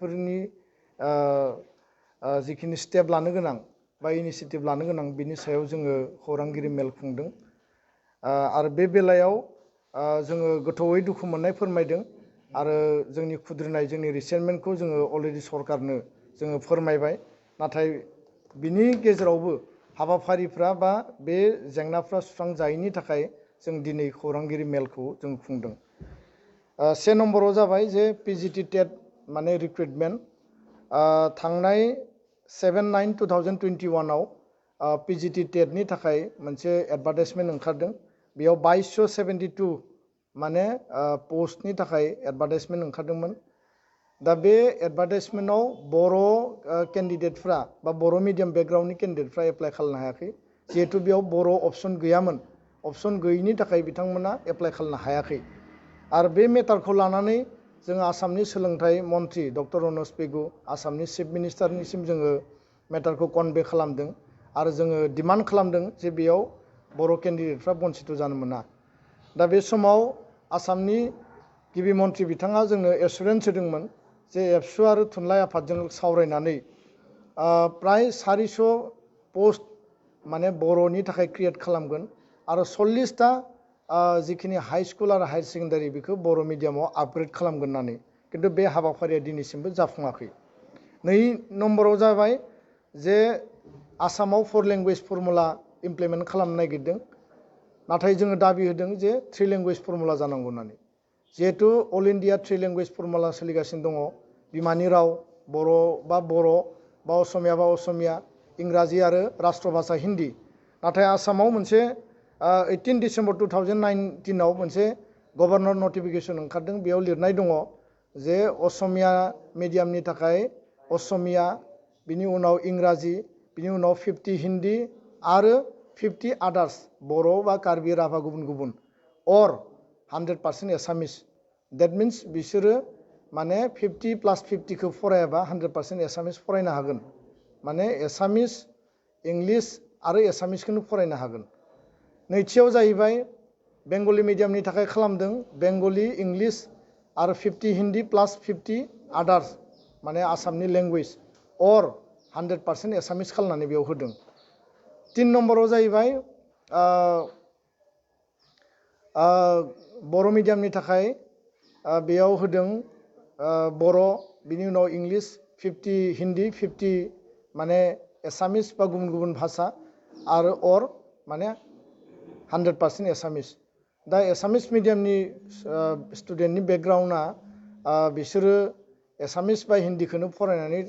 फोरनि जिखिनि स्टेप लानो गोनां बा इनिशिएटिभ लानो गोनां बिनि सायाव जोङो खौरांगिरि मेल खुंदों आरो बे बेलायाव जोङो गोथौयै दुखु मोननाय फोरमायदों आरो जोंनि खुद्रिनाय जोंनि रिसेन्टमेन्टखौ जोङो अलरेडि सरकारनो जोङो फोरमायबाय नाथाय बिनि गेजेरावबो हाबाफारिफ्रा बा बे जेंनाफ्रा सुस्रांजायैनि थाखाय जों दिनै खौरांगिरि मेलखौ जों खुंदों से नम्बराव जाबाय जे पिजिटि टेट माने रिक्रुटमेन्ट थांनाय 7/9/2021 आव पिजिटि टेटनि थाखाय मोनसे एडभार्टाइजमेन्ट ओंखारदों बेयाव 2272 माने पस्टनि थाखाय एडभार्टाइजमेन्ट ओंखारदोंमोन दा बे एडभार्टाइजमेन्टआव बर' केन्डिडेटफ्रा बा बर' मिडियाम बेकग्राउन्डनि केन्डिडेटफ्रा एप्लाइ खालामनो हायाखै जिहेतु बेयाव बर' अपसन गैयामोन अपसन गैयिनि थाखाय बिथांमोना एप्लाइ खालामनो हायाखै आरो बे मेटारखौ लानानै जों आसामनि सोलोंथाइ मन्थ्रि डक्टर रनज पेगु आसामनि चिफ मिनिस्टारनिसिम जोङो मेटारखौ कनभे खालामदों आरो जोङो डिमान्ड खालामदों जे बेयाव बर' केन्डिडेटफ्रा बन्सित जानो मोना दा बे समाव आसामनि गिबि मन्थ्रि बिथाङा जोंनो एसुरेन्स होदोंमोन जे एबसु आरो थुनलाइ आफादजों सावरायनानै प्राय 400 पस्ट माने बर'नि थाखाय क्रिएट खालामगोन आरो 40टा जिखिनि हाई स्कुल आरो हायर सेकेन्डारि बेखौ बर' मिडियामाव आपग्रेड खालामगोन होननानै किन्तु बे हाबाफारिया दिनैसिमबो जाफुङाखै नै नम्बराव जाबाय जे आसामाव 4 लेंगुवेज फर्मुला इमप्लिमेन्ट खालामनो नागिरदों नाथाय जोङो दाबि होदों जे 3 लेंगुवेज फर्मुला जानांगौ होननानै जिहेतु अल इन्डिया 3 लेंगुवेज फर्मुला सोलिगासिनो दङ बिमानि राव बर' बा असमिया बा असमिया इंराजि आरो राष्ट्र भाषा हिन्दी नाथाय आसामाव मोनसे 18 डिसेम्बर 2019 आव मोनसे गभर्नर नटिफिकेसन ओंखारदों बेयाव लिरनाय दङ जे असमिया मिडियामनि थाखाय असमिया बिनि उनाव इंराजि बिनि उनाव 50 हिन्दी आरो 50 आदार्स बर' बा कार्बि राभा गुबुन गुबुन और 100% एसामिस देट मिन्स बिसोरो माने 50 + 50 खौ फरायाबा 100% एसामिस फरायनो हागोन माने एसामिस इंलिश आरो एसामिसखौनो फरायनो हागोन नैथियाव जाहैबाय बेंगली मिडियामनि थाखाय खालामदों बेंगली इंलिश आरो 50 हिन्दी + 50 आदार्स माने आसामनि लेंगुवेज और 100% एसामिस खालामनानै बेयाव होदों 3 नम्बराव जाहैबाय बर' मिडियामनि थाखाय बेयाव होदों बर' बिनि उनाव इंलिश 50 हिन्दी 50 माने एसामिस बा गुबुन गुबुन भाषा आरो और माने 100% एसामिस दा एसामिस मिडियामनि स्टुडेन्टनि बेकग्राउन्डआ बिसोरो एसामिस बा हिन्दीखौनो फरायनानै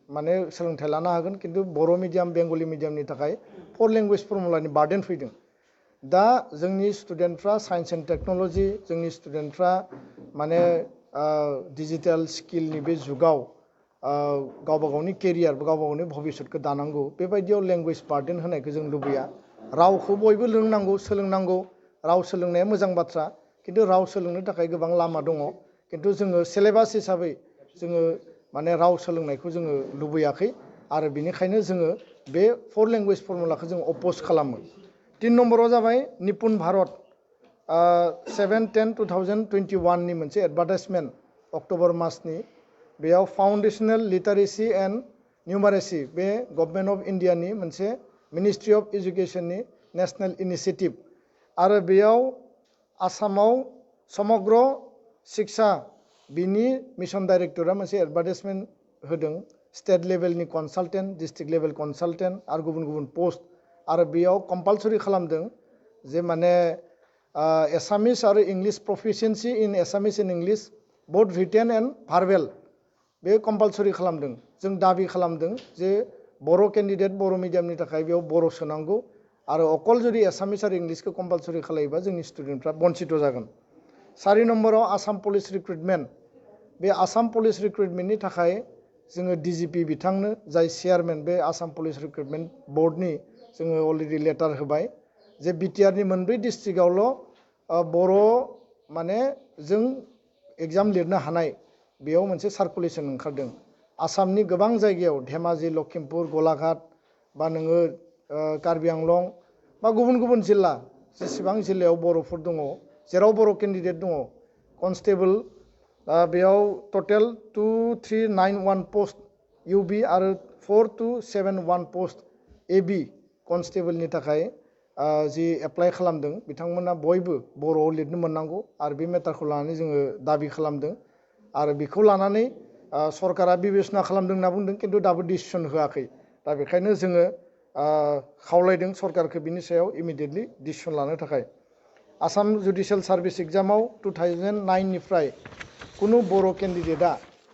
माने सोलोंथाइ लानो हागोन किन्तु बर' मिडियाम बेंगली मिडियामनि थाखाय 4 लेंगुवेज फर्मुलानि बार्डेन फैदों दा जोंनि स्टुडेन्टफ्रा साइन्स एन्ड टेक्न'लजि जोंनि स्टुडेन्टफ्रा माने डिजिटेल स्किलनि बे जुगाव गावबा गावनि केरियार गावबा गावनि भबिष्यतखौ दानांगौ बेबायदियाव लेंगुवेज बार्डेन होनायखौ जों लुबैया रावखौ बयबो रोंनांगौ सोलोंनांगौ राव सोलोंनाया मोजां बाथ्रा किन्तु राव सोलोंनो थाखाय गोबां लामा दङ किन्तु जोङो सिलेबास हिसाबै जोङो माने राव सोलोंनायखौ जोङो लुबैयाखै आरो बिनिखायनो जोङो बे 4 लेंगुवेज फर्मुलाखौ जों अपोज खालामो 3 नम्बराव जाबाय निपुन भारत 7/10/2021 नि मोनसे एडभार्टाइजमेन्ट अक्ट'बर मासनि बेयाव फाउन्डेशनेल लिटारेसि एन्ड निउमारेसि बे गभर्नमेन्ट अफ इन्डियानि मोनसे मिनिस्ट्रि अफ एजुकेशननि नेशनेल इनिशिएटिभ आरो बेयाव आसामाव समग्र शिक्षा बिनि मिशन डाइरेक्टरा मोनसे एडभार्टाइजमेन्ट होदों स्टेट लेभेलनि कनसालटेन्ट डिस्ट्रिक्ट लेभेल कनसालटेन्ट आरो गुबुन गुबुन पस्ट आरो बेयाव कम्पालसरि खालामदों जे माने एसामिस आरो English proficiency in Assamese and English both written and verbal बे कम्पालसरि खालामदों जों दाबि खालामदों जे बर' केन्डिडेट बर' मिडियामनि थाखाय बेयाव बर' सोनांगौ आरो अकल जुदि एसामिस आरो इंलिशखौ कम्पालसरि खालायोबा जोंनि स्टुडेन्टफ्रा बन्सित जागोन 4 नम्बराव आसाम पुलिस रिक्रुटमेन्ट बे आसाम पुलिस रिक्रुटमेन्टनि थाखाय जोङो डिजिपि बिथांनो जाय चेयारमेन बे आसाम पुलिस रिक्रुटमेन्ट बर्डनि जोङो अलरेडि लेटार होबाय जे बिटिआरनि मोनब्रै डिस्ट्रिक्टआवल' बर' माने जों एग्जाम लिरनो हानाय बेयाव मोनसे सार्कुलेसन ओंखारदों आसामनि गोबां जायगायाव धेमाजि लखिमपुर गलाघाट बा नोङो कार्बि आंलं बा गुबुन गुबुन जिल्ला जेसेबां जिल्लायाव बर'फोर दङ जेराव बर' केन्डिडेट दङ कनस्टेबल बेयाव टटेल 2391 पोस्ट UB आरो 4271 पोस्ट AB कनस्टेबलनि थाखाय जि एप्लाइ खालामदों बिथांमोना बयबो बर'आव लिरनो मोननांगौ आरो बे मेटारखौ लानानै जोङो दाबि खालामदों आरो बेखौ लानानै सरकारा बिबेसना खालामदों होनना बुंदों खिन्थु दाबो डिसिसन होआखै दा बेखायनो जोङो खावलायदों सरकारखौ बिनि सायाव इमिडियेटलि डिसिसन लानो थाखाय आसाम जुडिशियेल सार्भिस एग्जामाव 2009 निफ्राय कुनु बर' केन्डिडेटआ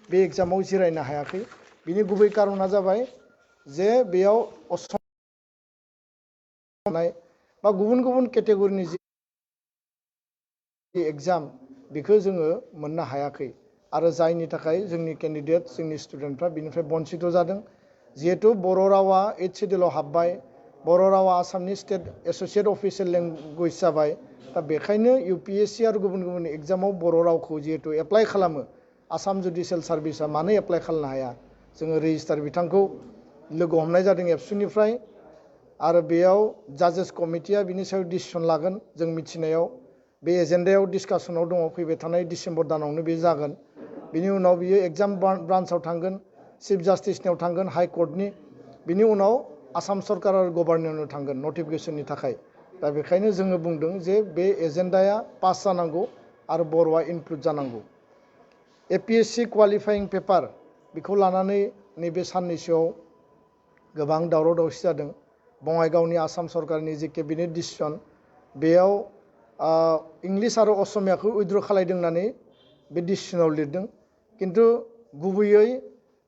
बे एग्जामाव जिरायनो हायाखै बिनि गुबै कारना जाबाय जे बेयाव असमनाय बा गुबुन गुबुन केटेगरिनि जि एग्जाम बेखौ जोङो मोननो हायाखै आरो जायनि थाखाय जोंनि केन्डिडेट जोंनि स्टुडेन्टफ्रा बिनिफ्राय बन्सित जादों जिहेतु बर' रावा 8th शेड्युलाव हाबबाय बर' रावा आसामनि स्टेट एस'सिएट अफिसियेल लेंगुवेज जाबाय दा बेखायनो UPSC आरो गुबुन गुबुन एग्जामाव बर' रावखौ जिहेतु एप्लाइ खालामो आसाम जुडिशियेल सार्भिसा मानो एप्लाइ खालामनो हाया जोङो रेजिस्टार बिथांखौ लोगो हमनाय जादों एबसुनिफ्राय आरो बेयाव जाजेस कमिटिया बिनि सायाव डिसिसन लागोन जों मिथिनायाव बे एजेन्डायाव डिसकासनाव दङ फैबाय थानाय डिसेम्बर दानावनो बे जागोन बिनि उनाव बियो एग्जाम ब्रान्चआव थांगोन चिफ जास्टिसनियाव थांगोन हाइ कर्टनि बिनि उनाव आसाम सरकार आरो गभर्नरनियाव थांगोन नटिफिकेसननि थाखाय दा बेखायनो जोङो बुंदों जे बे एजेन्डाया पास जानांगौ आरो बर'आ इनक्लुड जानांगौ APSC क्वालिफाइं पेपार बेखौ लानानै नैबे साननैसोआव गोबां दावराव दावसि जादों बङाइगावनि आसाम सरकारनि जि केबिनेट डिसिसन बेयाव इंलिस आरो असमियाखौ उइथड्र खालायदों होननानै बे डिसिसनाव लिरदों किन्तु गुबैयै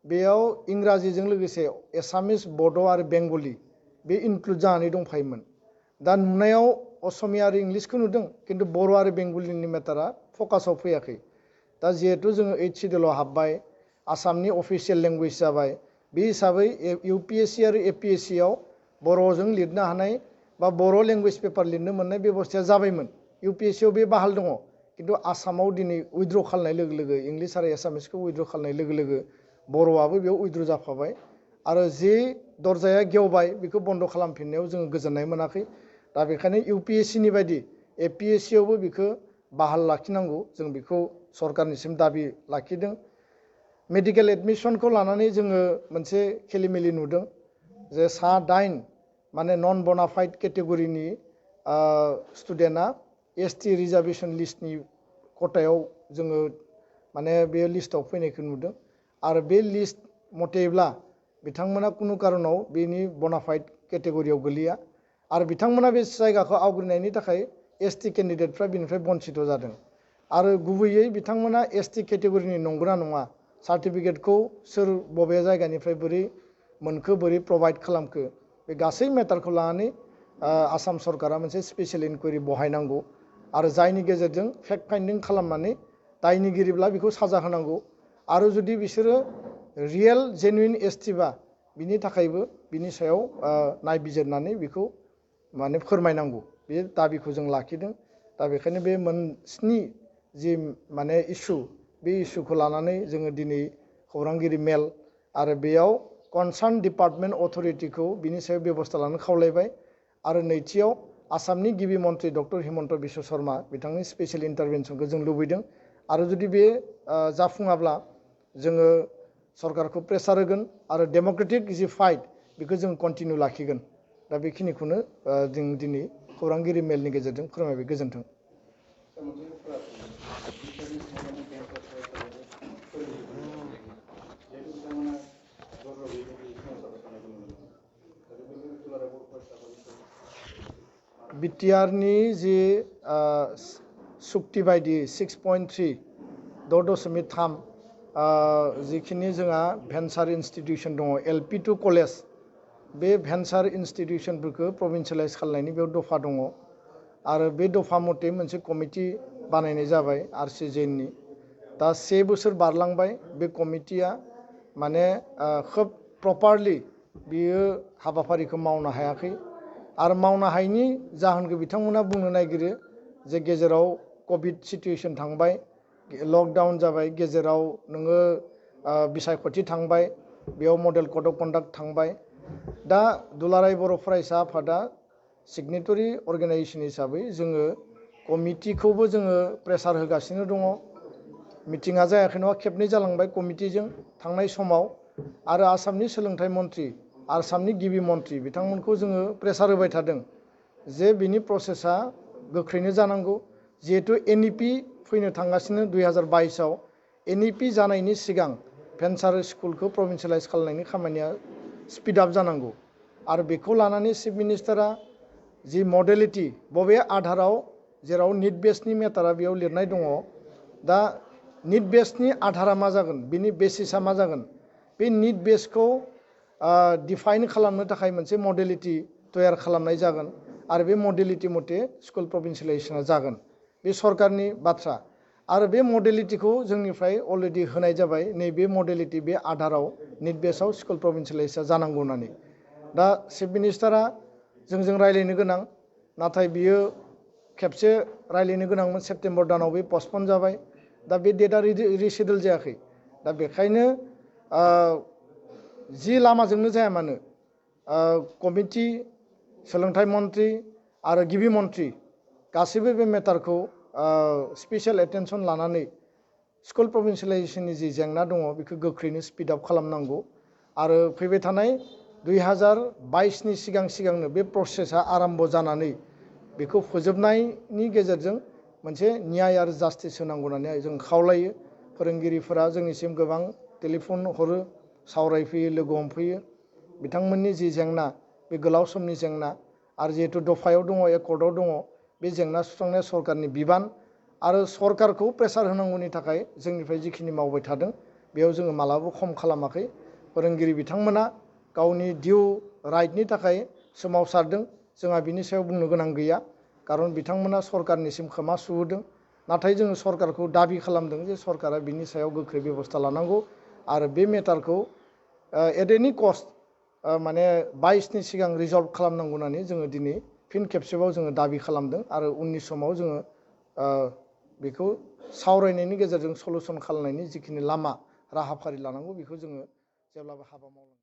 बेयाव इंराजिजों लोगोसे एसामिस बड' आरो बेंगलि बे इनक्लुड जानानै दंफायोमोन दा नुनायाव असमिया आरो इंलिसखौ नुदों किन्तु बर' आरो बेंगलिनि मेटारा फकासाव फैयाखै दा जिहेतु जोङो 8th शेड्युलाव हाबबाय आसामनि अफिसियेल लेंगुवेज जाबाय बे हिसाबै UPSC आरो APSC आव बर'जों लिरनो हानाय बा बर' लेंगुवेज पेपार लिरनो मोननाय बेबस्थाया जाबायमोन UPSC आव बे बाहाल दङ किन्तु आसामाव दिनै उइथड्र खालामनाय लोगो लोगो इंलिस आरो एसामिसखौ उइथड्र खालामनाय लोगो लोगो बर'आबो बेयाव उइथड्र जाफाबाय आरो जि दरजाया गेवबाय बेखौ बन्द खालामफिननायाव जोङो गोजोननाय मोनाखै दा बेखायनो UPSC नि बायदि APSC आवबो बेखौ बाहाल लाखिनांगौ जों बेखौ सरकारनिसिम दाबि लाखिदों मेडिकेल एडमिसनखौ लानानै जोङो मोनसे खेलिमेलि नुदों जे सा 8 माने नन बनाफाइड केटेगरिनि स्टुडेन्टआ ST रिजार्भेसन लिस्टनि खथायाव जोङो माने बे लिस्टआव फैनायखौ नुदों आरो बे लिस्ट मथेब्ला बिथांमोना कुनु कारनाव बेनि बनाफाइड केटेगरियाव गोलैया आरो बिथांमोना बे जायगाखौ आवग्रिनायनि थाखाय ST केन्डिडेटफ्रा बिनिफ्राय बन्सित जादों आरो गुबैयै बिथांमोना ST केटेगरिनि नंगौना नङा सार्टिफिकेटखौ सोर बबे जायगानिफ्राय बोरै मोनखो बोरै प्रभाइड खालामखो बे गासै मेटारखौ लानानै आसाम सरकारा मोनसे स्पेसियेल इनकुवेरि बहायनांगौ आरो जायनि गेजेरजों फेक्ट फाइन्डिं खालामनानै दायनिगिरिब्ला बेखौ साजा होनांगौ आरो जुदि बिसोरो रियेल जेनुइन ST बा बिनि थाखायबो बिनि सायाव नायबिजिरनानै बेखौ माने फोरमायनांगौ बे दाबिखौ जों लाखिदों दा बेखायनो बे मोनस्नि जि माने इस्यु बे इस्युखौ लानानै जोङो दिनै खौरांगिरि मेल आरो बेयाव कनसार्न डिपार्टमेन्ट अथरिटिखौ बिनि सायाव बेबस्था लानो खावलायबाय आरो नैथियाव आसामनि गिबि मन्त्रि डक्टर हिमन्त बिश्व शर्मा बिथांनि स्पेसियेल इन्टारभेनसनखौ जों लुबैदों आरो जुदि बे जाफुङाब्ला जोङो सरकारखौ प्रेसार होगोन आरो डेम'क्रेटिक जि फाइट बेखौ जों कन्टिनिउ लाखिगोन दा बेखिनिखौनो जों दिनै खौरांगिरि मेलनि गेजेरजों फोरमायबाय गोजोन्थों बिटिआरनि जि सुक्ति बायदि 6.3 6.3 जिखिनि जोंहा भेन्सार इन्स्टिटिउसन दङ LP2 कलेज बे भेन्सार इन्स्टिटिउसनफोरखौ प्रभिन्सियेलाइज खालामनायनि बेयाव दफा दङ आरो बे दफा मथे मोनसे कमिटि बानायनाय जाबाय RCJनि दा 1 बोसोर बारलांबाय बे कमिटिया माने खोब प्रपारलि बियो हाबाफारिखौ मावनो हायाखै आरो मावनो हायैनि जाहोनखौ बिथांमोना बुंनो नागिरो जे गेजेराव कभिड सिटुएसन थांबाय लकडाउन जाबाय गेजेराव नोङो बिसायख'थि थांबाय बेयाव मडेल कड अफ कन्डाक्ट थांबाय दा दुलाराय बर' फरायसा आफादा सिगनेटरि अर्गेनाइजेसन हिसाबै जोङो कमिटिखौबो जोङो प्रेसार होगासिनो दङ मिटिङा जायाखै नङा खेबनै जालांबाय कमिटिजों थांनाय समाव आरो आसामनि सोलोंथाइ मन्थ्रि आसामनि गिबि मन्थ्रि बिथांमोनखौ जोङो प्रेसार होबाय थादों जे बिनि प्रसेसा गोख्रैनो जानांगौ जिहेतु NEP फैनो थांगासिनो 2022आव NEP जानायनि सिगां भेन्सार स्कुलखौ प्रभिन्सियेलाइज खालामनायनि खामानिया स्पिड आप जानांगौ आरो बेखौ लानानै चिफ मिनिस्टारा जि मडेलिटि बबे आधाराव जेराव निट बेसनि मेटारा बेयाव लिरनाय दङ दा निट बेसनि आधारा मा जागोन बिनि बेसिसा मा जागोन बे निट बेसखौ डिफाइन खालामनो थाखाय मोनसे मडेलिटि तयार खालामनाय जागोन आरो बे मडेलिटि मथे स्कुल प्रभिन्सियेलाइजेसना जागोन बे सरकारनि बाथ्रा आरो बे मडेलिटिखौ जोंनिफ्राय अलरेडि होनाय जाबाय नैबे मडेलिटि बे आधाराव निट बेसआव स्कुल प्रभिन्सियेलाइजेसना जानांगौ होननानै दा चिफ मिनिस्टारा जोंजों रायलायनो गोनां नाथाय बियो खेबसे रायलायनो गोनांमोन सेप्तेम्बर दानाव बे पस्टपन जाबाय दा बे डेटआ रिसेडुल जायाखै दा बेखायनो जि लामाजोंनो जाया मानो कमिटि सोलोंथाइ मन्थ्रि आरो गिबि मन्थ्रि गासैबो बे मेटारखौ स्पेसियेल एटेनसन लानानै स्कुल प्रभिन्सियेलाइजेसननि जि जेंना दङ बेखौ गोख्रैनो स्पिड आप खालामनांगौ आरो फैबाय थानाय 2022नि सिगांनो बे प्रसेसा आरम्भ जानानै बेखौ फोजोबनायनि गेजेरजों मोनसे न्याय आरो जास्टिस होनांगौ होननानै जों खावलायो फोरोंगिरिफोरा जोंनिसिम गोबां टेलिफन हरो सावरायफैयो लोगो हमफैयो बिथांमोननि जि जेंना बे गोलाव समनि जेंना आरो जिहेतु दफायाव दङ एकर्डआव दङ बे जेंना सुस्रांनाया सरकारनि बिबान आरो सरकारखौ प्रेसार होनांगौनि थाखाय जोंनिफ्राय जिखिनि मावबाय थादों बेयाव जोङो मालाबाबो खम खालामाखै फोरोंगिरि बिथांमोना गावनि डिउ राइटनि थाखाय सोमावसारदों जोंहा बिनि सायाव बुंनो गोनां गैया खारन बिथांमोना सरकारनिसिम खोमा सुहोदों नाथाय जोङो सरकारखौ दाबि खालामदों जे सरकारा बिनि सायाव गोख्रै बेबस्था लानांगौ आरो बे मेटारखौ एट एनि कस्ट माने 22नि सिगां रिजल्भ खालामनांगौ होननानै जोङो दिनै फिन खेबसेबाव जोङो दाबि खालामदों आरो उननि समाव जोङो बेखौ सावरायनायनि गेजेरजों सलुसन खालामनायनि जिखिनि लामा राहाफारि लानांगौ बेखौ जोङो जेब्लाबो हाबा मावलांगोन